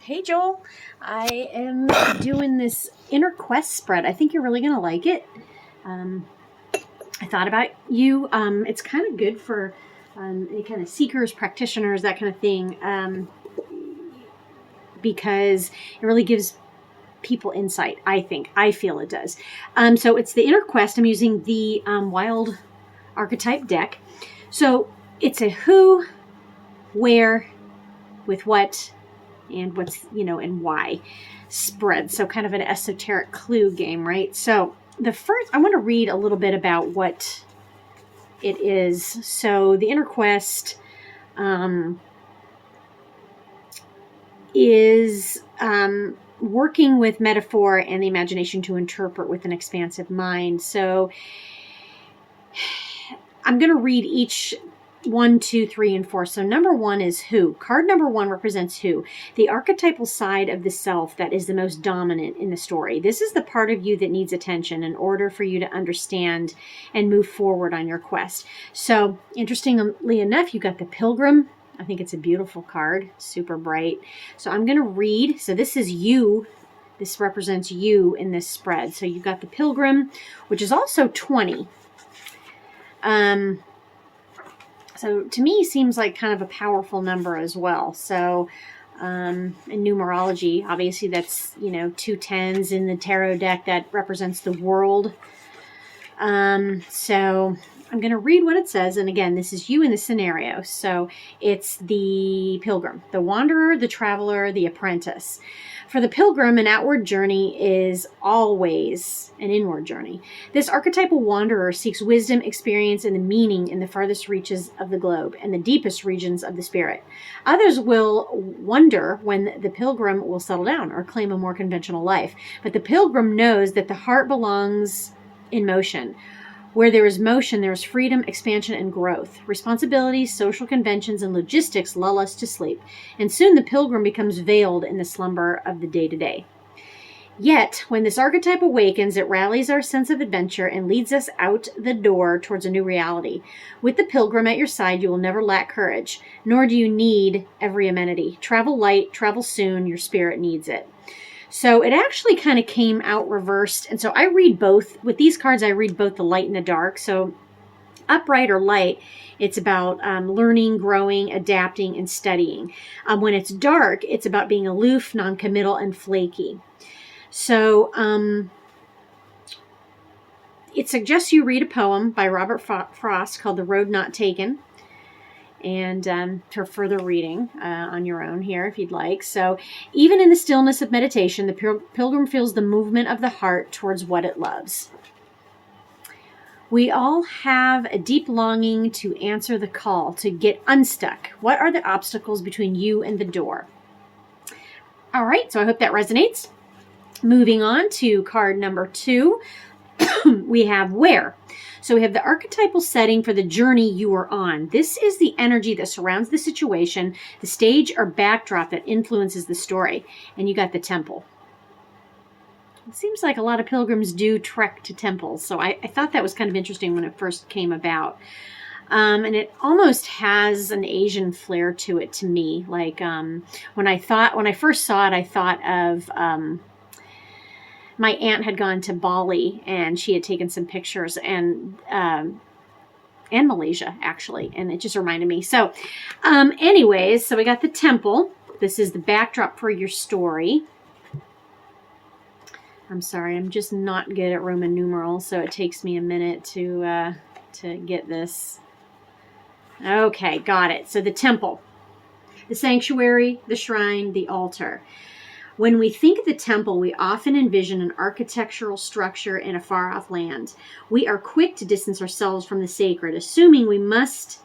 Hey Joel, I am doing this inner quest spread. I think you're really going to like it. I thought about you. It's kind of good for any kind of seekers, practitioners, that kind of thing, because it really gives people insight, I think. I feel it does. So it's the inner quest. I'm using the wild archetype deck. So it's a who, where, with what, and what's, and why spread. So kind of an esoteric clue game, right? So the first, I want to read a little bit about what it is. So the inner quest is working with metaphor and the imagination to interpret with an expansive mind. So I'm going to read each 1, 2, 3, and 4. So number 1 is who. Card number 1 represents who, the archetypal side of the self that is the most dominant in the story. This is the part of you that needs attention in order for you to understand and move forward on your quest. So interestingly enough, you got the Pilgrim. I think it's a beautiful card, super bright. So I'm going to read. So this is you. This represents you in this spread. So you've got the Pilgrim, which is also 20. So to me, seems like kind of a powerful number as well. So in numerology, obviously that's, 2 10s in the tarot deck that represents the world. So I'm going to read what it says. And again, this is you in the scenario. So it's the Pilgrim, the wanderer, the traveler, the apprentice. For the Pilgrim, an outward journey is always an inward journey. This archetypal wanderer seeks wisdom, experience, and the meaning in the farthest reaches of the globe and the deepest regions of the spirit. Others will wonder when the Pilgrim will settle down or claim a more conventional life. But the Pilgrim knows that the heart belongs in motion. Where there is motion, there is freedom, expansion, and growth. Responsibilities, social conventions, and logistics lull us to sleep, and soon the Pilgrim becomes veiled in the slumber of the day-to-day. Yet, when this archetype awakens, it rallies our sense of adventure and leads us out the door towards a new reality. With the Pilgrim at your side, you will never lack courage, nor do you need every amenity. Travel light, travel soon, your spirit needs it. So it actually kind of came out reversed. And so I read both. With these cards, I read both the light and the dark. So upright or light, it's about learning, growing, adapting, and studying. When it's dark, it's about being aloof, non-committal, and flaky. So it suggests you read a poem by Robert Frost called The Road Not Taken. And for further reading on your own here if you'd like. So even in the stillness of meditation, the Pilgrim feels the movement of the heart towards what it loves. We all have a deep longing to answer the call, to get unstuck. What are the obstacles between you and the door? All right, so I hope that resonates. Moving on to card number 2, we have where. So we have the archetypal setting for the journey you are on. This is the energy that surrounds the situation, the stage or backdrop that influences the story. And you got the temple. It seems like a lot of pilgrims do trek to temples. So I thought that was kind of interesting when it first came about. And it almost has an Asian flair to it to me. Like when I first saw it, I thought of... my aunt had gone to Bali and she had taken some pictures and Malaysia actually. And it just reminded me. So anyways, so we got the temple. This is the backdrop for your story. I'm sorry, I'm just not good at Roman numerals. So it takes me a minute to get this. Okay, got it. So the temple, the sanctuary, the shrine, the altar. When we think of the temple, we often envision an architectural structure in a far-off land. We are quick to distance ourselves from the sacred, assuming we must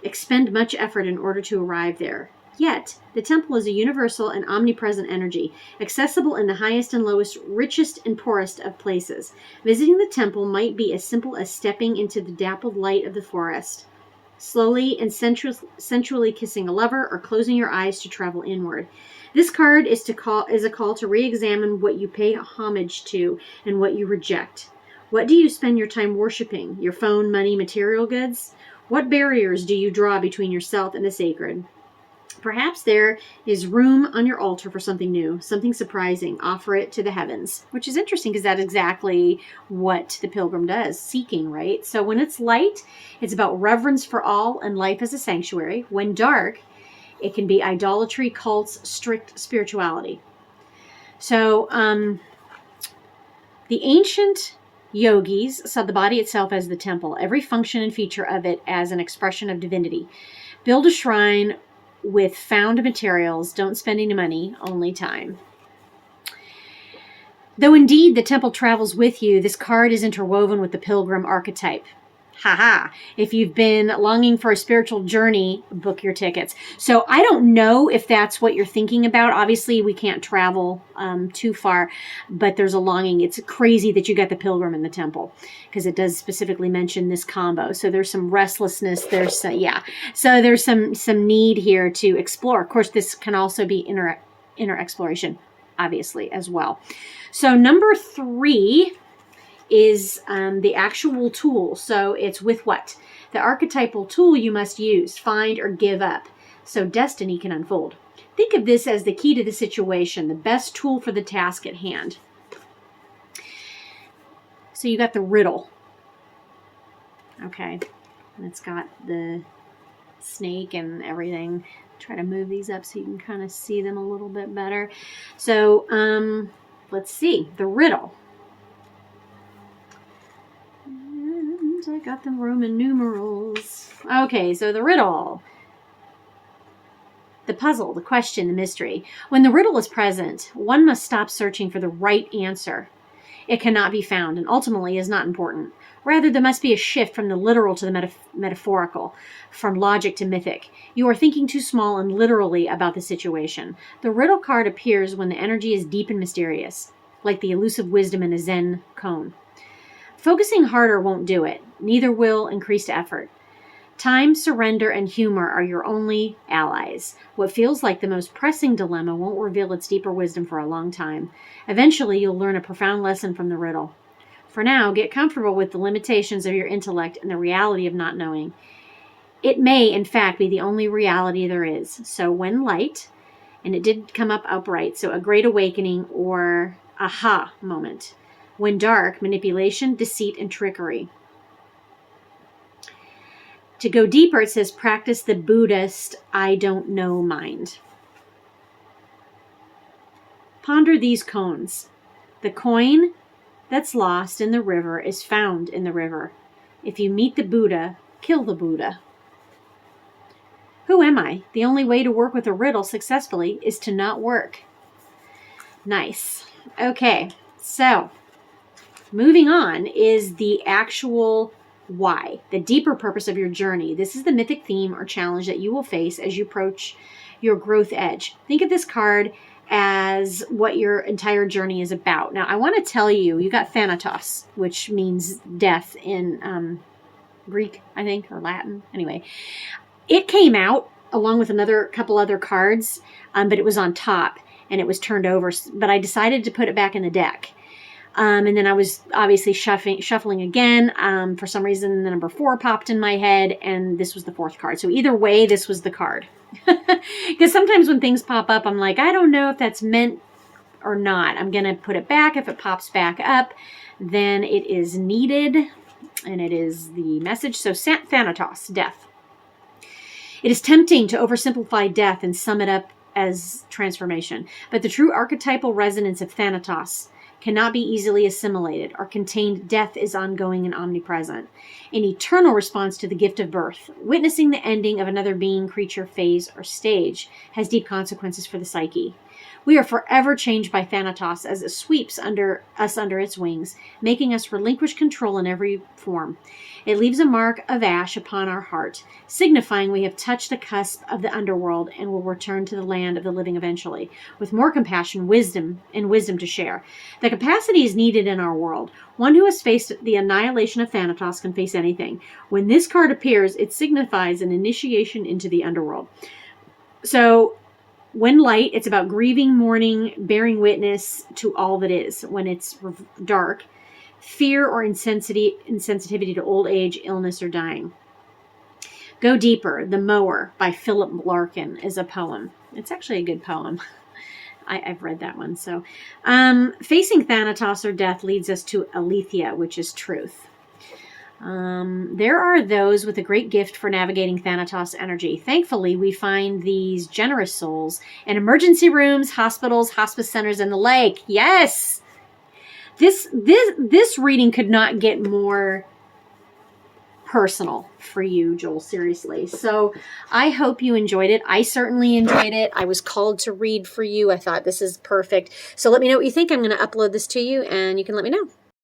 expend much effort in order to arrive there. Yet, the temple is a universal and omnipresent energy, accessible in the highest and lowest, richest and poorest of places. Visiting the temple might be as simple as stepping into the dappled light of the forest, slowly and sensually kissing a lover, or closing your eyes to travel inward. This card is a call to re-examine what you pay homage to and what you reject. What do you spend your time worshiping? Your phone, money, material goods? What barriers do you draw between yourself and the sacred? Perhaps there is room on your altar for something new, something surprising. Offer it to the heavens, which is interesting because that's exactly what the pilgrim does, seeking, right? So when it's light, it's about reverence for all and life as a sanctuary. When dark, it can be idolatry, cults, strict spirituality. So the ancient yogis saw the body itself as the temple, every function and feature of it as an expression of divinity. Build a shrine with found materials. Don't spend any money, only time. Though indeed the temple travels with you, this card is interwoven with the pilgrim archetype. Haha. If you've been longing for a spiritual journey, book your tickets. So I don't know if that's what you're thinking about. Obviously, we can't travel too far, but there's a longing. It's crazy that you got the pilgrim in the temple because it does specifically mention this combo. So there's some restlessness. So there's some need here to explore. Of course, this can also be inner exploration, obviously, as well. So number 3 is the actual tool. So it's with what? The archetypal tool you must use, find, or give up, so destiny can unfold. Think of this as the key to the situation, the best tool for the task at hand. So you got the riddle. Okay. And it's got the snake and everything. Try to move these up so you can kind of see them a little bit better. So let's see. The riddle. I got them Roman numerals. Okay, so the riddle. The puzzle, the question, the mystery. When the riddle is present, one must stop searching for the right answer. It cannot be found and ultimately is not important. Rather, there must be a shift from the literal to the metaphorical, from logic to mythic. You are thinking too small and literally about the situation. The riddle card appears when the energy is deep and mysterious, like the elusive wisdom in a Zen koan. Focusing harder won't do it. Neither will increased effort. Time, surrender, and humor are your only allies. What feels like the most pressing dilemma won't reveal its deeper wisdom for a long time. Eventually, you'll learn a profound lesson from the riddle. For now, get comfortable with the limitations of your intellect and the reality of not knowing. It may, in fact, be the only reality there is. So when light, and it did come up upright, so a great awakening or aha moment. When dark, manipulation, deceit, and trickery. To go deeper, it says practice the Buddhist I don't know mind. Ponder these koans. The coin that's lost in the river is found in the river. If you meet the Buddha, kill the Buddha. Who am I? The only way to work with a riddle successfully is to not work. Nice. Okay, so moving on is the actual why, the deeper purpose of your journey. This is the mythic theme or challenge that you will face as you approach your growth edge. Think of this card as what your entire journey is about. Now, I want to tell you, you got Thanatos, which means death in Greek, I think, or Latin. Anyway, it came out along with another couple other cards, but it was on top and it was turned over. But I decided to put it back in the deck. And then I was obviously shuffling again. For some reason, the number 4 popped in my head, and this was the 4th card. So either way, this was the card. Because sometimes when things pop up, I'm like, I don't know if that's meant or not. I'm going to put it back. If it pops back up, then it is needed, and it is the message. So Thanatos, death. It is tempting to oversimplify death and sum it up as transformation. But the true archetypal resonance of Thanatos cannot be easily assimilated or contained. Death is ongoing and omnipresent. An eternal response to the gift of birth. Witnessing the ending of another being, creature, phase, or stage has deep consequences for the psyche. We are forever changed by Thanatos as it sweeps under its wings, making us relinquish control in every form. It leaves a mark of ash upon our heart, signifying we have touched the cusp of the underworld and will return to the land of the living eventually, with more compassion, wisdom to share. The capacity is needed in our world. One who has faced the annihilation of Thanatos can face anything. When this card appears, it signifies an initiation into the underworld. So, when light, it's about grieving, mourning, bearing witness to all that is. When it's dark, fear or insensitivity to old age, illness, or dying. Go Deeper, The Mower by Philip Larkin is a poem. It's actually a good poem. I've read that one. So, facing Thanatos or death leads us to Aletheia, which is truth. There are those with a great gift for navigating Thanatos energy. Thankfully, we find these generous souls in emergency rooms, hospitals, hospice centers, and the like. Yes! This reading could not get more personal for you, Joel, seriously. So I hope you enjoyed it. I certainly enjoyed it. I was called to read for you. I thought this is perfect. So let me know what you think. I'm going to upload this to you and you can let me know.